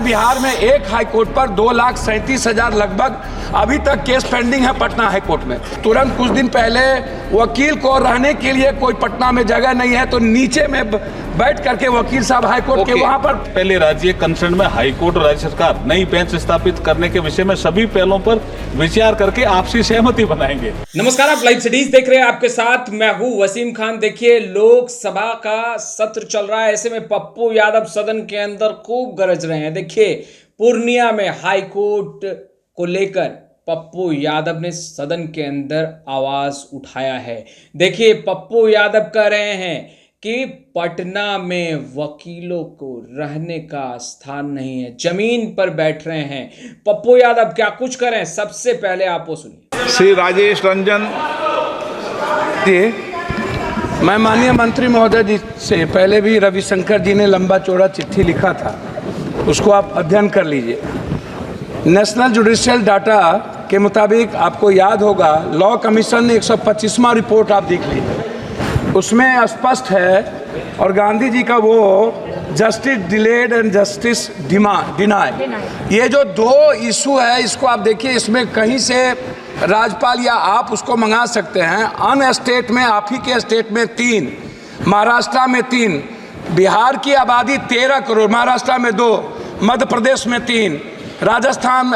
बिहार में एक हाईकोर्ट पर 2,37,000 लगभग अभी तक केस पेंडिंग है पटना हाईकोर्ट में। तुरंत कुछ दिन पहले वकील को रहने के लिए कोई पटना में जगह नहीं है तो नीचे में बैठ करके वकील साहब हाईकोर्ट के वहां पर पहले राज्य कंसर्न में हाईकोर्ट और राज्य सरकार नई बेंच स्थापित करने के विषय में सभी पहलों पर विचार करके आपसी सहमति बनाएंगे। नमस्कार, आप लाइव सिटीज देख रहे हैं, आपके साथ मैं हूं वसीम खान। देखिए, लोकसभा का सत्र चल रहा है, ऐसे में पप्पू यादव सदन के अंदर खूब गरज रहे हैं। देखिए, पूर्णिया में हाईकोर्ट को लेकर पप्पू यादव ने सदन के अंदर आवाज उठाया है। देखिए, पप्पू यादव कह रहे हैं कि पटना में वकीलों को रहने का स्थान नहीं है, जमीन पर बैठ रहे हैं। पप्पू यादव क्या कुछ करें, सबसे पहले आप वो सुनिए। श्री राजेश रंजन जी, मैं माननीय मंत्री महोदय जी से पहले भी रविशंकर जी ने लंबा चौड़ा चिट्ठी लिखा था, उसको आप अध्ययन कर लीजिए। नेशनल जुडिशियल डाटा के मुताबिक आपको याद होगा, लॉ कमीशन ने 125वां रिपोर्ट आप देख लीजिए, उसमें स्पष्ट है, और गांधी जी का वो justice delayed and justice deny, ये जो दो इशू है इसको आप देखिए, इसमें कहीं से राज्यपाल या आप उसको मंगा सकते हैं। अन्य स्टेट में, आप ही के स्टेट में 3, महाराष्ट्र में 3, बिहार की आबादी 13 करोड़, महाराष्ट्र में 2, मध्य प्रदेश में 3, राजस्थान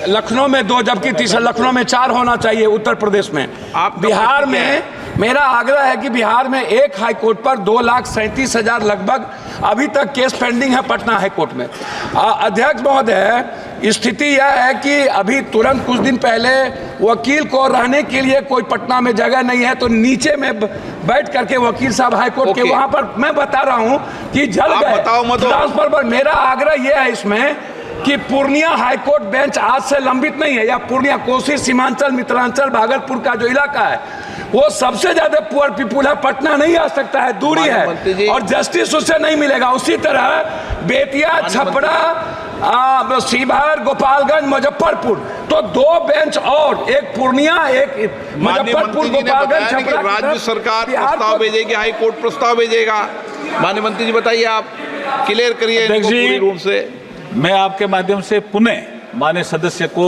लखनऊ में 2, जबकि तीसरा लखनऊ में 4 होना चाहिए, उत्तर प्रदेश में। आप बिहार में मेरा आग्रह है कि बिहार में एक हाईकोर्ट पर 2,37,000 लगभग अभी तक केस पेंडिंग है पटना हाईकोर्ट में। अध्यक्ष महोदय, स्थिति यह है कि अभी तुरंत कुछ दिन पहले वकील को रहने के लिए कोई पटना में जगह नहीं है तो नीचे में बैठ करके वकील साहब हाईकोर्ट के वहां पर, मैं बता रहा हूं कि जल गए ट्रांसफर पर। मेरा आग्रह यह है इसमें कि पूर्णिया हाईकोर्ट बेंच आज से लंबित नहीं है, या पूर्णिया, कोसी, सीमांचल, मिथिलांचल, भागलपुर का जो इलाका है वो सबसे ज्यादा पुअर पीपुल है, पटना नहीं आ सकता है, दूरी है और जस्टिस उससे नहीं मिलेगा। उसी तरह बेतिया, छपरा, शिवहर, गोपालगंज, मुजफ्फरपुर, तो 2 बेंच और, एक पूर्णिया, एक मुजफ्फरपुर, गोपालगंज, छपरा। राज्य सरकार प्रस्ताव भेजेगी, हाईकोर्ट प्रस्ताव भेजेगा। माननीय मंत्री जी बताइए, आप क्लियर करिए पूरी रूप से। मैं आपके माध्यम से पुनः माननीय सदस्य को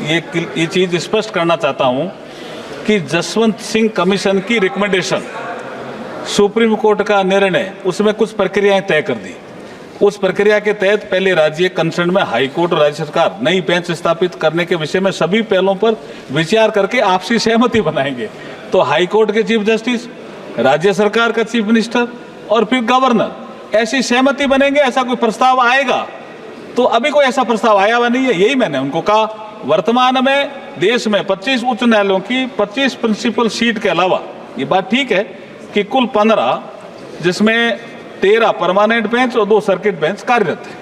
ये चीज स्पष्ट करना चाहता हूं कि जसवंत सिंह कमीशन की रिकमेंडेशन, सुप्रीम कोर्ट का निर्णय, उसमें कुछ प्रक्रियाएं तय कर दी। उस प्रक्रिया के तहत पहले राज्य कंसर्न में हाईकोर्ट और राज्य सरकार नई बेंच स्थापित करने के विषय में सभी पहलों पर विचार करके आपसी सहमति बनाएंगे। तो हाईकोर्ट के चीफ जस्टिस, राज्य सरकार का चीफ मिनिस्टर और फिर गवर्नर, ऐसी सहमति बनेंगे। ऐसा कोई प्रस्ताव आएगा तो अभी कोई ऐसा प्रस्ताव आया हुआ नहीं है, यही मैंने उनको कहा। वर्तमान में देश में 25 उच्च न्यायालयों की 25 प्रिंसिपल सीट के अलावा, ये बात ठीक है कि कुल 15, जिसमें 13 परमानेंट बेंच और 2 सर्किट बेंच कार्यरत है।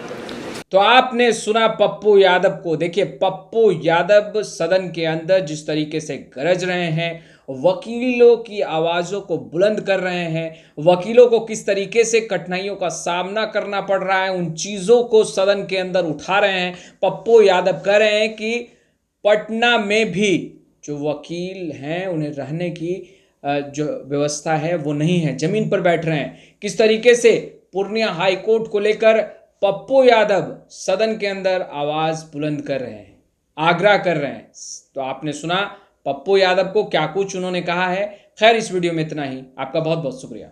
तो आपने सुना पप्पू यादव को। देखिए, पप्पू यादव सदन के अंदर जिस तरीके से गरज रहे हैं, वकीलों की आवाजों को बुलंद कर रहे हैं, वकीलों को किस तरीके से कठिनाइयों का सामना करना पड़ रहा है, उन चीजों को सदन के अंदर उठा रहे हैं। पप्पू यादव कह रहे हैं कि पटना में भी जो वकील हैं उन्हें रहने की जो व्यवस्था है वो नहीं है, जमीन पर बैठ रहे हैं। किस तरीके से पूर्णिया हाईकोर्ट को लेकर पप्पू यादव सदन के अंदर आवाज बुलंद कर रहे हैं, आग्रह कर रहे हैं। तो आपने सुना पप्पू यादव को क्या कुछ उन्होंने कहा है। खैर, इस वीडियो में इतना ही। आपका बहुत बहुत शुक्रिया।